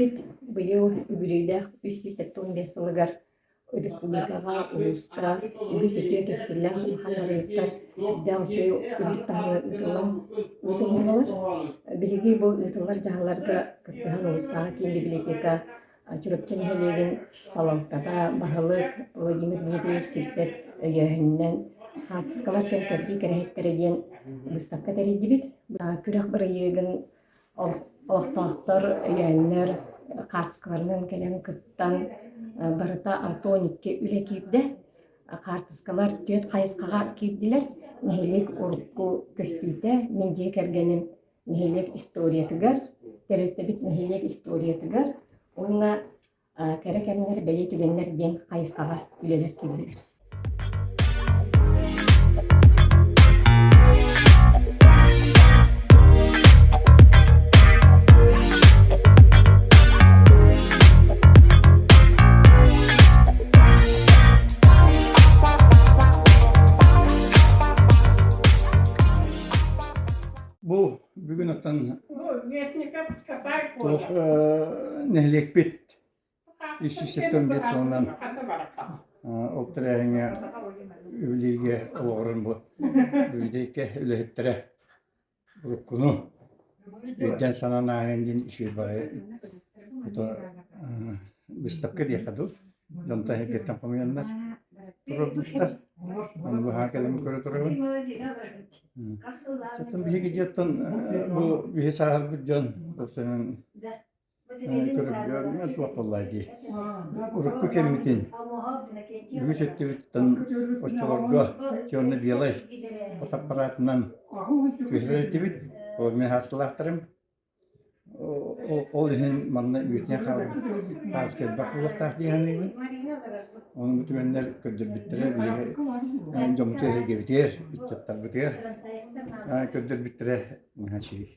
Бит быйыл үбүлүйдэх 375 сылыгар республикага улуста үгүс өтүө кескиллэх улаханнарыйыттар дагчы үрдүктаһы ытылан утумулар биһиги бу ытылар жаһаларга кыттыхан улустага кийин библиотека чурапчын хелеген салалтата баһылык Владимир Дмитриевич Сивсев өйөһүннән хатыскалар кемперди керехеттери диэн выставка теридибит күрэх бырыйыгын олохтоохтор өйөөннөр хатыскаларынан келен кыттан барыта алтооникке үле киирде хатыскалар төт хайыскага киирдилер нехилик урукку көстүүтэ мен дие кергеним нехилик историятыгар тереттебит нехилик историятыгар уна керекемнер бели түгеннер диэн хайыскага үлелер киирдилер. Bu bugün atan nehlikbit 385 sondan optrayınga ülige olurun bu ülige ülehettere burukunu öden sana nahindin işi var bu da bistakka diye kadı donta heketten komayanlar dururlar onu bu hakelim körü durur zaten bir geceden bu bir sahar bu can senin körü görmez vallahi diye urukku kemitin bu şekilde oçlarga canı diyalay fotoğraflarından gösterildi o men hastalarım o için bana üyetiye kaldı kasket bakılak tahtiyani onun bütünler kötü bitire bile jomte gebiter içaptar biter kötü bitire her şey